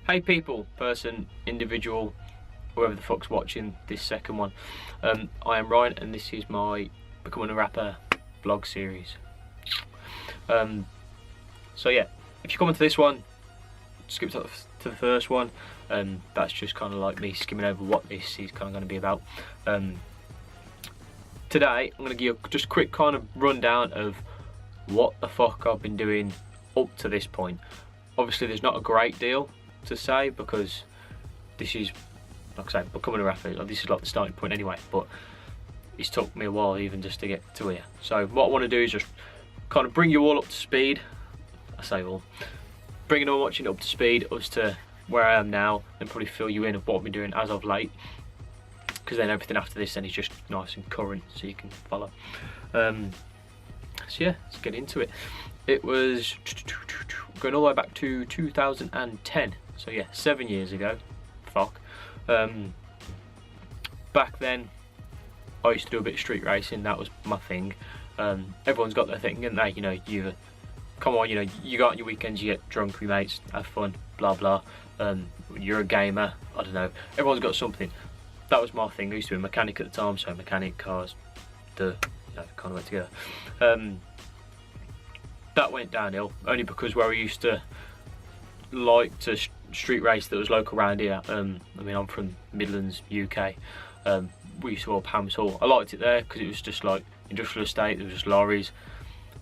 Hey people, person, individual, whoever the fuck's watching this second one. I am Ryan and this is my Becoming a Rapper vlog series. So yeah, if you come into this one, skip to the first one. That's just kind of like me skimming over what this is kind of going to be about. Today I'm going to give you just a quick kind of rundown of what the fuck I've been doing up to this point. Obviously there's not a great deal to say because this is, like I say, becoming a rapper. This is like the starting point anyway, but it's took me a while even just to get to here. So what I want to do is just kind of bring you all up to speed. I say all, bringing all watching up to speed as to where I am now, and probably fill you in of what I've been doing as of late, because then everything after this then is just nice and current so you can follow. So yeah, let's get into it. It was going all the way back to 2010, so yeah, 7 years ago. Fuck. Back then I used to do a bit of street racing. That was my thing. Everyone's got their thing, and they, you know, you come on, you know, you go out on your weekends, you get drunk with your mates, have fun, blah blah. You're a gamer, I don't know, everyone's got something. That was my thing. I used to be a mechanic at the time, so mechanic, cars, you know, kind of went together. That went downhill only because where I used to like to street race that was local around here, I mean, I'm from Midlands, UK. We used to all Pams Hall. I liked it there because it was just like industrial estate. There was just lorries.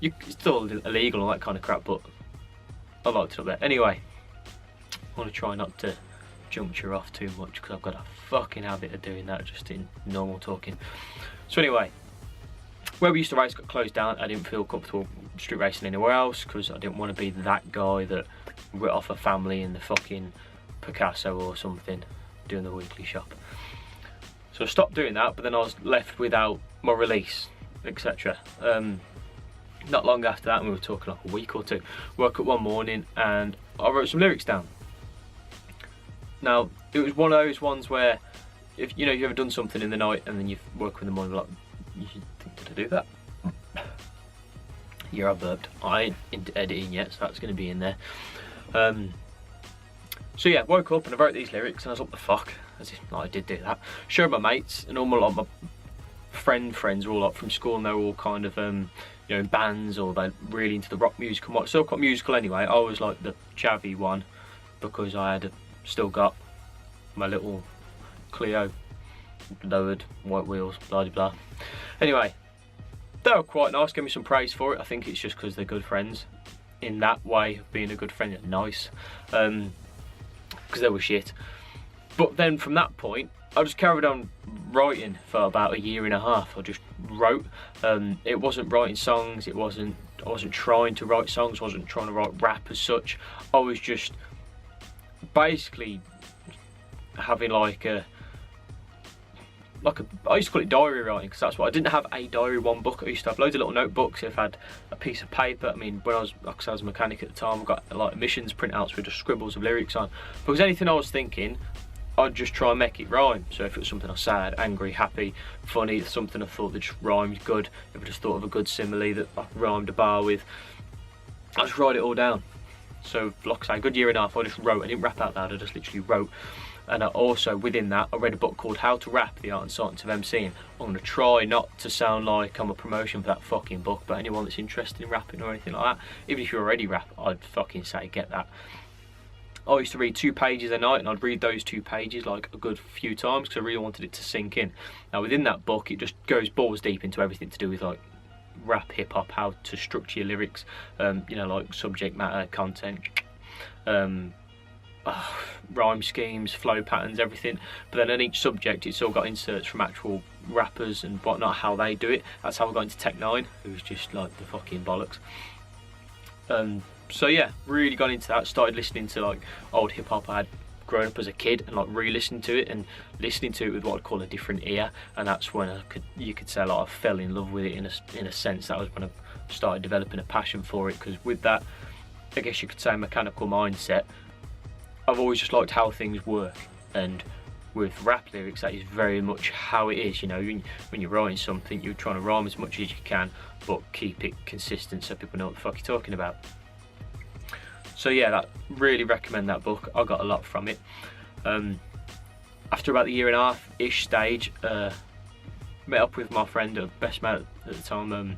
It's still illegal and all that kind of crap, but I liked it up there. Anyway, I want to try not to juncture off too much because I've got a fucking habit of doing that just in normal talking. So anyway, where we used to race got closed down. I didn't feel comfortable street racing anywhere else because I didn't want to be that guy that writ off a family in the fucking Picasso or something doing the weekly shop. So I stopped doing that, but then I was left without my release, etc. Not long after that, and we were talking like a week or two, woke up one morning and I wrote some lyrics down. Now, it was one of those ones where, if you know, you've ever done something in the night and then you woke up in the morning like, you should think, did I do that? Yeah, I burped. I ain't into editing yet, so that's going to be in there. So yeah, woke up and I wrote these lyrics and I was like, the fuck? As if like, I did do that. Showed my mates, and all my, like, my friends were all like from school, and they were all kind of you know, in bands, or they're really into the rock music and what. So quite musical anyway. I was like the chavvy one because I had still got my little Clio, lowered, white wheels, blah blah. Anyway, they were quite nice, gave me some praise for it. I think it's just because they're good friends in that way of being a good friend. Nice, because they were shit. But then from that point I just carried on writing for about a year and a half. I just wrote. It wasn't writing songs, I wasn't trying to write songs, I wasn't trying to write rap as such. I was just basically having like a I used to call it diary writing, because that's what I didn't have a diary, one book. I used to have loads of little notebooks. I've had a piece of paper. I mean, when I was, like I said, I was a mechanic at the time, I got like emissions printouts with just scribbles of lyrics on, because anything I was thinking I'd just try and make it rhyme. So if it was something I was sad, angry, happy, funny, something I thought that just rhymed good, if I just thought of a good simile that I rhymed a bar with, I just write it all down. So like I say, a good year and a half I just wrote. I didn't rap out loud, I just literally wrote. And I also, within that, I read a book called How to Rap, The Art and Science of MCing. I'm going to try not to sound like I'm a promotion for that fucking book, but anyone that's interested in rapping or anything like that, even if you already rap, I'd fucking say get that. I used to read 2 pages a night, and I'd read those 2 pages like a good few times because I really wanted it to sink in. Now within that book, it just goes balls deep into everything to do with like rap, hip hop, how to structure your lyrics, you know, like subject matter, content, rhyme schemes, flow patterns, everything. But then on each subject it's all got inserts from actual rappers and whatnot, how they do it. That's how I got into Tech 9, who's just like the fucking bollocks. So yeah, really got into that, started listening to like old hip hop I had growing up as a kid, and like re-listening to it and listening to it with what I'd call a different ear. And that's when you could say like I fell in love with it in a sense. That was when I started developing a passion for it, because with that, I guess you could say, mechanical mindset, I've always just liked how things work. And with rap lyrics, that is very much how it is. You know, when you're writing something, you're trying to rhyme as much as you can, but keep it consistent so people know what the fuck you're talking about. So yeah, that really recommend that book. I got a lot from it. After about the 1.5-ish stage, met up with my friend, best mate at the time, and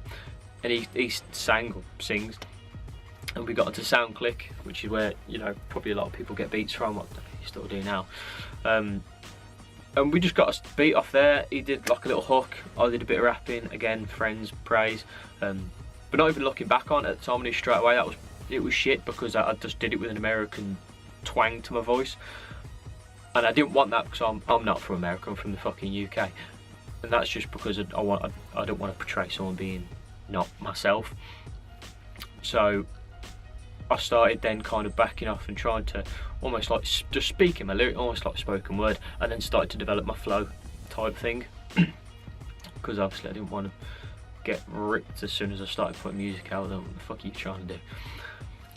he sang or sings, and we got into SoundClick, which is where, you know, probably a lot of people get beats from, what you still do now. And we just got a beat off there. He did like a little hook, I did a bit of rapping, again, friends, praise, but not even looking back on it at the time, I knew straight away it was shit, because I just did it with an American twang to my voice, and I didn't want that, because I'm not from America, I'm from the fucking UK, and that's just because I don't want to portray someone being not myself. So I started then kind of backing off and trying to almost like just speaking my lyric, almost like spoken word, and then started to develop my flow type thing, because obviously I didn't want to get ripped as soon as I started putting music out. What the fuck are you trying to do?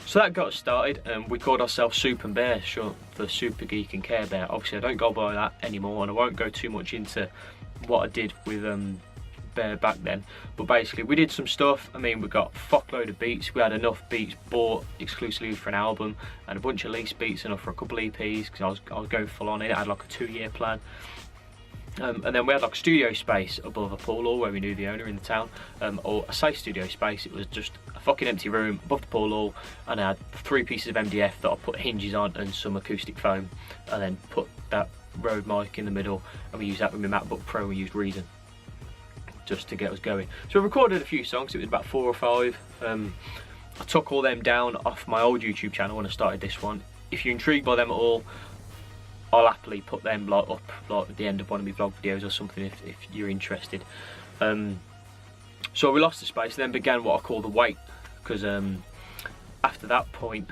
So that got us started, and we called ourselves Soup and Bear, short for Super Geek and Care Bear. Obviously I don't go by that anymore, and I won't go too much into what I did with Bear back then, but basically we did some stuff. I mean, we got a fuckload of beats. We had enough beats bought exclusively for an album, and a bunch of lease beats enough for a couple EPs, because I was going full on in it. I had like a 2-year plan. And then we had like a studio space above a pool hall where we knew the owner in the town, or I say studio space, it was just a fucking empty room above the pool hall, and I had 3 pieces of MDF that I put hinges on and some acoustic foam, and then put that Rode mic in the middle, and we used that with my MacBook Pro, and we used Reason just to get us going. So we recorded a few songs, it was about 4 or 5. I took all them down off my old YouTube channel when I started this one. If you're intrigued by them at all, I'll happily put them like up like at the end of one of my vlog videos or something if you're interested. So we lost the space, and then began what I call the wait, because after that point,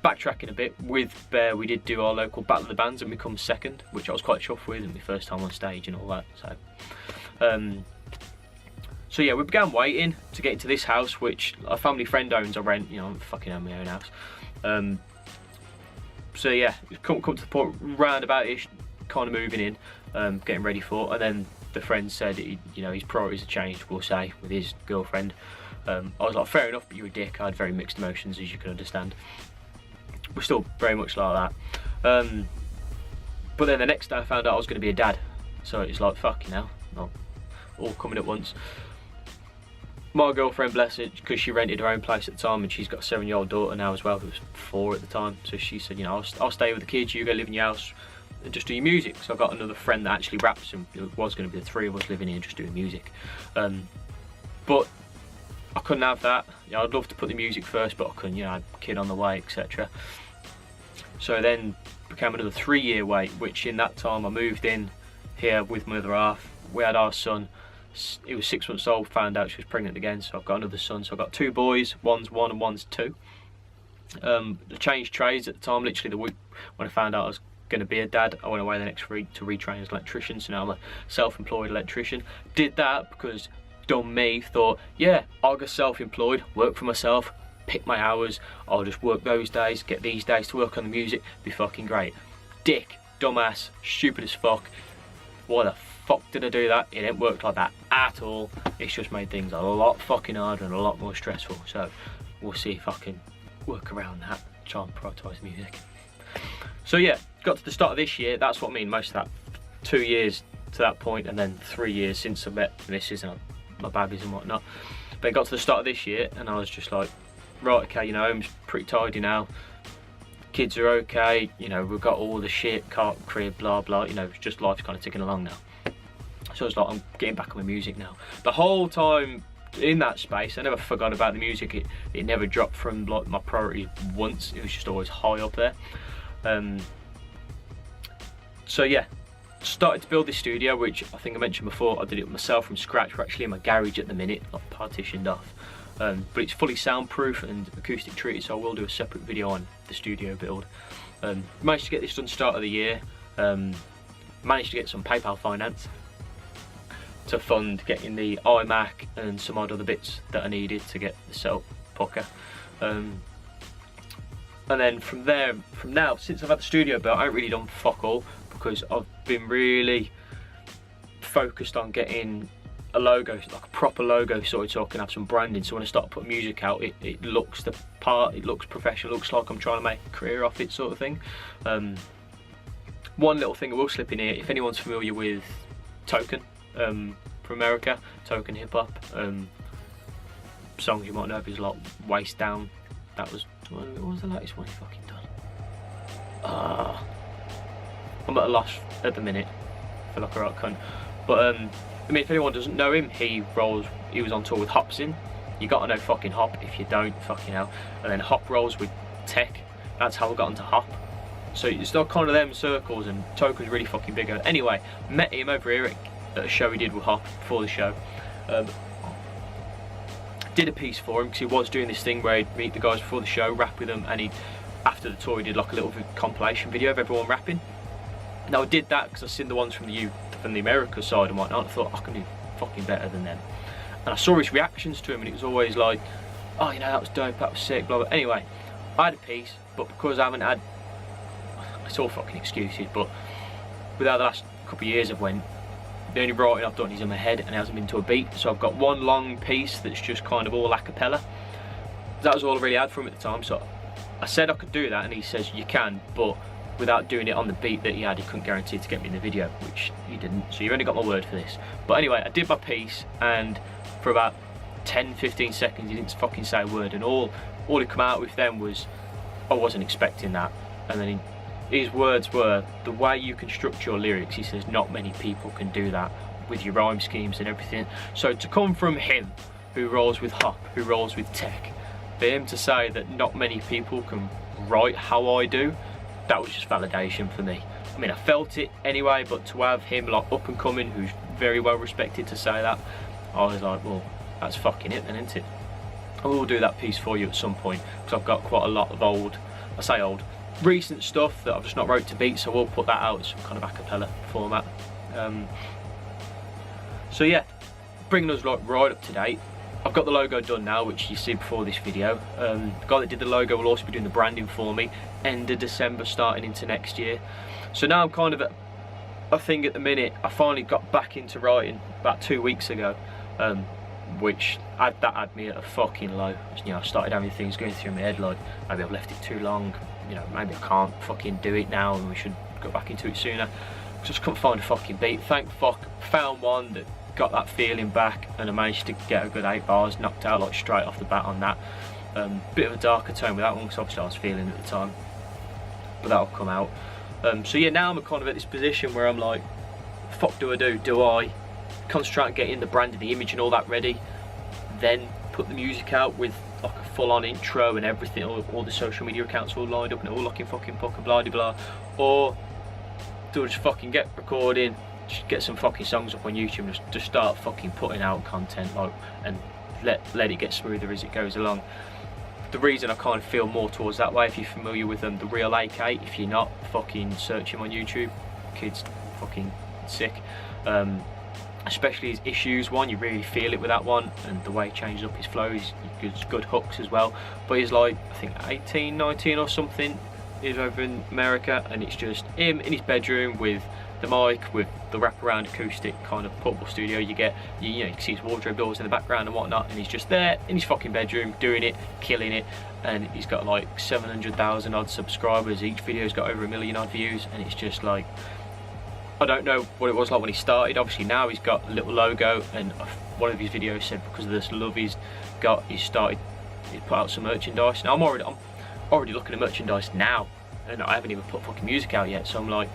backtracking a bit, with Bear we did do our local Battle of the Bands and we come second, which I was quite chuffed with, and my first time on stage and all that. So yeah, we began waiting to get into this house, which a family friend owns. I rent, you know, I'm fucking own my own house. So yeah, come to the point roundabout-ish, kind of moving in, getting ready for it, and then the friend said, you know, his priorities had changed, we'll say, with his girlfriend. I was like, fair enough, but you're a dick. I had very mixed emotions, as you can understand. We're still very much like that. But then the next day I found out I was going to be a dad, so it's like, fucking hell, not all coming at once. My girlfriend, bless her, because she rented her own place at the time, and she's got a 7-year-old daughter now as well, who was 4 at the time. So she said, you know, I'll stay with the kids, you go live in your house and just do your music. So I got another friend that actually raps, and it was going to be the 3 of us living here just doing music. But I couldn't have that. You know, I'd love to put the music first, but I couldn't, you know, I had a kid on the way, etc. So then became another 3-year wait, which in that time I moved in here with my other half. We had our son. He was 6 months old, found out she was pregnant again, so I've got another son. So I've got 2 boys, one's 1 and one's 2. I changed trades at the time, literally the week when I found out I was going to be a dad. I went away the next week to retrain as an electrician, so now I'm a self-employed electrician. Did that because dumb me thought, yeah, I'll go self-employed, work for myself, pick my hours, I'll just work those days, get these days to work on the music, be fucking great. Dick, dumbass, stupid as fuck. Why the fuck did I do that? It didn't work like that at all. It's just made things a lot fucking harder and a lot more stressful. So we'll see if I can work around that, try and prioritise music. So yeah, got to the start of this year. That's what I mean, most of that 2 years to that point, and then 3 years since I met the missus and my babies and whatnot. But it got to the start of this year, and I was just like, right, okay, you know, home's pretty tidy now. Kids are okay, you know, we've got all the shit, car, crib, blah blah, you know, just life's kind of ticking along now. So it's like, I'm getting back on my music now. The whole time in that space, I never forgot about the music. It never dropped from like my priority once. It was just always high up there. So yeah, started to build this studio, which I think I mentioned before. I did it myself from scratch. We're actually in my garage at the minute, not partitioned off. But it's fully soundproof and acoustic treated, so I will do a separate video on the studio build. Managed to get this done start of the year. Managed to get some PayPal finance to fund getting the iMac and some odd other bits that I needed to get the setup pucker. And then from now, since I've had the studio built, I ain't really done fuck all, because I've been really focused on getting a logo, like a proper logo sorted, so I can have some branding. So when I start putting music out, it looks the part, it looks professional, looks like I'm trying to make a career off it, sort of thing. One little thing I will slip in here, if anyone's familiar with Token from America, Token hip hop, songs you might know of is like Waist Down. That was, what was the latest one he fucking done? I'm at a loss at the minute. I feel like a right cunt. But I mean, if anyone doesn't know him, he was on tour with Hopsin. You gotta know fucking Hop. If you don't, fucking hell. And then Hop rolls with Tech. That's how I got into Hop. So it's not kind of them circles, and Token's really fucking big. Anyway, met him over here at a show he did with Hop before the show. Did a piece for him because he was doing this thing where he'd meet the guys before the show, rap with them, and after the tour he did like a little compilation video of everyone rapping. Now I did that because I seen the ones from the America side and whatnot. I thought I can do fucking better than them. And I saw his reactions to him, and it was always like, oh, you know, that was dope, that was sick, blah blah. Anyway, I had a piece, but because I haven't had, it's all fucking excuses, but without the last couple of years I've went, the only writing I've done is in my head and it hasn't been to a beat. So I've got one long piece that's just kind of all a cappella. That was all I really had for him at the time. So I said I could do that, and he says you can, but without doing it on the beat that he had, he couldn't guarantee to get me in the video, which he didn't. So you've only got my word for this. But anyway, I did my piece, and for about 10-15 seconds he didn't fucking say a word, and all he come out with then was, I wasn't expecting that. And then his words were, the way you construct your lyrics, he says, not many people can do that with your rhyme schemes and everything. So to come from him, who rolls with Hop, who rolls with Tech, for him to say that not many people can write how I do, that was just validation for me. I mean, I felt it anyway, but to have him like up and coming, who's very well respected, to say that, I was like, well, that's fucking it then, isn't it? I will do that piece for you at some point, because I've got quite a lot of recent stuff that I've just not wrote to beat, so we'll put that out as some kind of a cappella format. So yeah, bringing us like right up to date. I've got the logo done now, which you see before this video. The guy that did the logo will also be doing the branding for me, end of December, starting into next year. So now I'm kind of at a thing at the minute. I finally got back into writing about 2 weeks ago, which that had me at a fucking low. You know, I started having things going through my head like, maybe I've left it too long, you know, maybe I can't fucking do it now and we should go back into it sooner. Just couldn't find a fucking beat. Thank fuck, found one that got that feeling back, and I managed to get a good 8 bars knocked out like straight off the bat on that. Bit of a darker tone with that one, because obviously I was feeling at the time, but that'll come out. So yeah, now I'm kind of at this position where I'm like, fuck do I do? Do I concentrate on getting the brand and the image and all that ready, then put the music out with like a full-on intro and everything, all the social media accounts all lined up and all looking fucking blah de blah, or do I just fucking get recording, just get some fucking songs up on YouTube and just start fucking putting out content, like, and let it get smoother as it goes along. The reason I kind of feel more towards that way, if you're familiar with The Real AK, if you're not, fucking search him on YouTube. Kid's fucking sick. Especially his Issues one, you really feel it with that one, and the way he changes up his flows, he's good hooks as well. But he's like, I think 18, 19 or something, he's over in America, and it's just him in his bedroom with the mic, with the wraparound acoustic kind of portable studio you get. You know, you can see his wardrobe doors in the background and whatnot, and he's just there in his fucking bedroom doing it, killing it. And he's got like 700,000 odd subscribers, each video's got over 1 million odd views, and it's just like, I don't know what it was like when he started. Obviously now he's got a little logo, and one of his videos said because of this love he's got, he's put out some merchandise. Now I'm already looking at merchandise now, and I haven't even put fucking music out yet, so I'm like,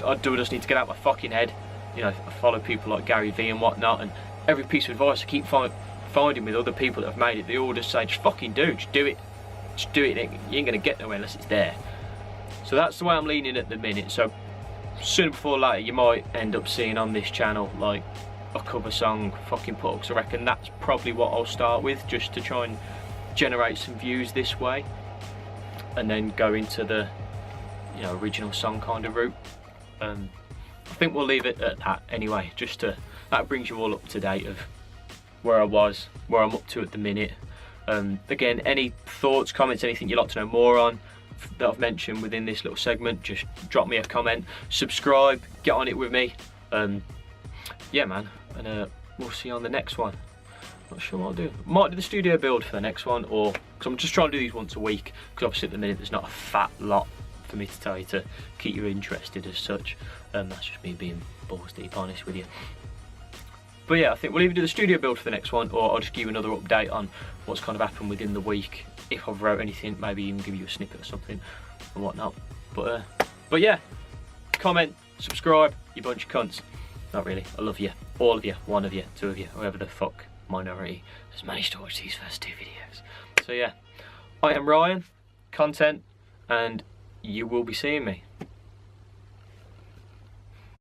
I just need to get out my fucking head. You know, I follow people like Gary V and whatnot, and every piece of advice I keep finding with other people that have made it, they all just say, just fucking just do it. Just do it, you ain't gonna get nowhere unless it's there. So that's the way I'm leaning at the minute. So sooner before later you might end up seeing on this channel like a cover song fucking put up, because I reckon that's probably what I'll start with, just to try and generate some views this way, and then go into the, you know, original song kind of route. I think we'll leave it at that anyway, just to, that brings you all up to date of where I was, where I'm up to at the minute. Again, any thoughts, comments, anything you'd like to know more on that I've mentioned within this little segment, just drop me a comment, subscribe, get on it with me. yeah, man, and we'll see you on the next one. Not sure what I'll do. Might do the studio build for the next one, or because I'm just trying to do these once a week, because obviously at the minute there's not a fat lot for me to tell you to keep you interested as such. That's just me being balls deep honest with you. But yeah, I think we'll either do the studio build for the next one, or I'll just give you another update on what's kind of happened within the week. If I've wrote anything, maybe even give you a snippet or something and whatnot. But yeah, comment, subscribe, you bunch of cunts. Not really, I love you, all of you, one of you, two of you, whoever the fuck minority has managed to watch these first 2 videos. So yeah, I am Ryan, content, and you will be seeing me.